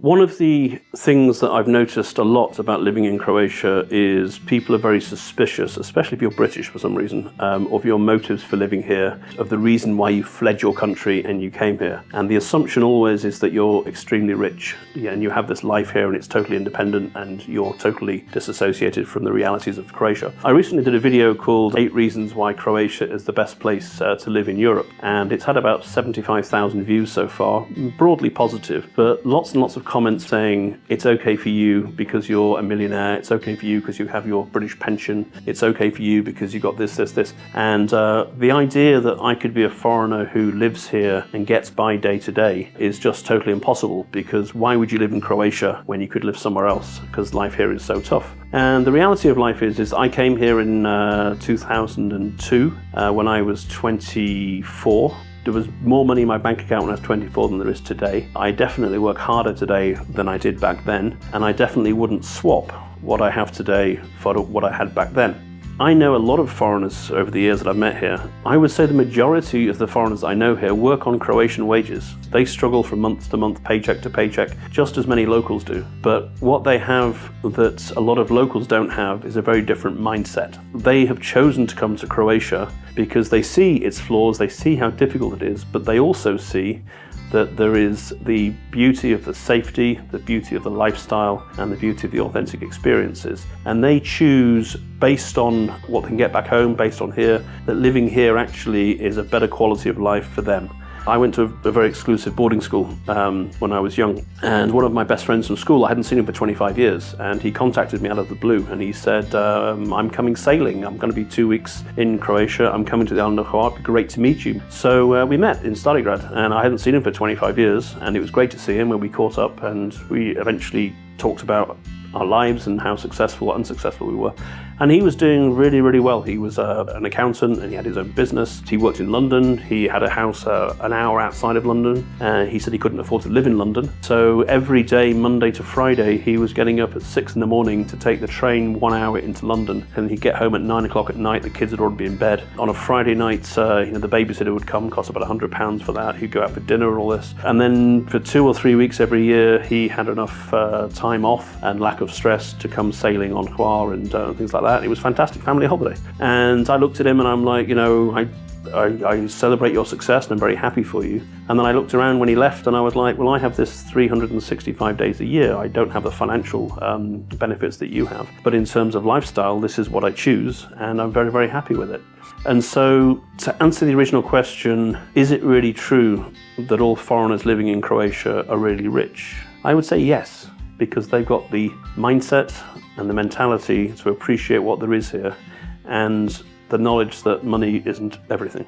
One of the things that I've noticed a lot about living in Croatia is people are very suspicious, especially if you're British for some reason, of your motives for living here, of the reason why you fled your country and you came here. And the assumption always is that you're extremely rich, and you have this life here and it's totally independent and you're totally disassociated from the realities of Croatia. I recently did a video called 8 Reasons Why Croatia is the Best Place to Live in Europe, and it's had about 75,000 views so far, broadly positive, but lots and lots of comments saying it's okay for you because you're a millionaire, it's okay for you because you have your British pension, it's okay for you because you got this. And the idea that I could be a foreigner who lives here and gets by day to day is just totally impossible, because why would you live in Croatia when you could live somewhere else? Because life here is so tough. And the reality of life is I came here in 2002 when I was 24. There was more money in my bank account when I was 24 than there is today. I definitely work harder today than I did back then, and I definitely wouldn't swap what I have today for what I had back then. I know a lot of foreigners over the years that I've met here. I would say the majority of the foreigners I know here work on Croatian wages. They struggle from month to month, paycheck to paycheck, just as many locals do. But what they have that a lot of locals don't have is a very different mindset. They have chosen to come to Croatia because they see its flaws, they see how difficult it is, but they also see that there is the beauty of the safety, the beauty of the lifestyle, and the beauty of the authentic experiences. And they choose, based on what they can get back home, based on here, that living here actually is a better quality of life for them. I went to a very exclusive boarding school when I was young, and one of my best friends from school, I hadn't seen him for 25 years, and he contacted me out of the blue and he said, I'm coming sailing, I'm going to be 2 weeks in Croatia, I'm coming to the island of Hvar, it'd be great to meet you. So we met in Stari Grad, and I hadn't seen him for 25 years, and it was great to see him when we caught up, and we eventually talked about our lives and how successful or unsuccessful we were. And he was doing really, really well. He was an accountant and he had his own business. He worked in London. He had a house an hour outside of London. He said he couldn't afford to live in London. So every day, Monday to Friday, he was getting up at 6 in the morning to take the train 1 hour into London. And he'd get home at 9 o'clock at night. The kids had already been in bed. On a Friday night, the babysitter would come, cost about £100 for that. He'd go out for dinner and all this. And then for 2 or 3 weeks every year, he had enough time off and lack of stress to come sailing on Hvar and things like that. It was a fantastic family holiday. And I looked at him and I'm like, I celebrate your success and I'm very happy for you. And then I looked around when he left and I was like, well, I have this 365 days a year. I don't have the financial benefits that you have. But in terms of lifestyle, this is what I choose and I'm very, very happy with it. And so to answer the original question, is it really true that all foreigners living in Croatia are really rich? I would say yes, because they've got the mindset and the mentality to appreciate what there is here and the knowledge that money isn't everything.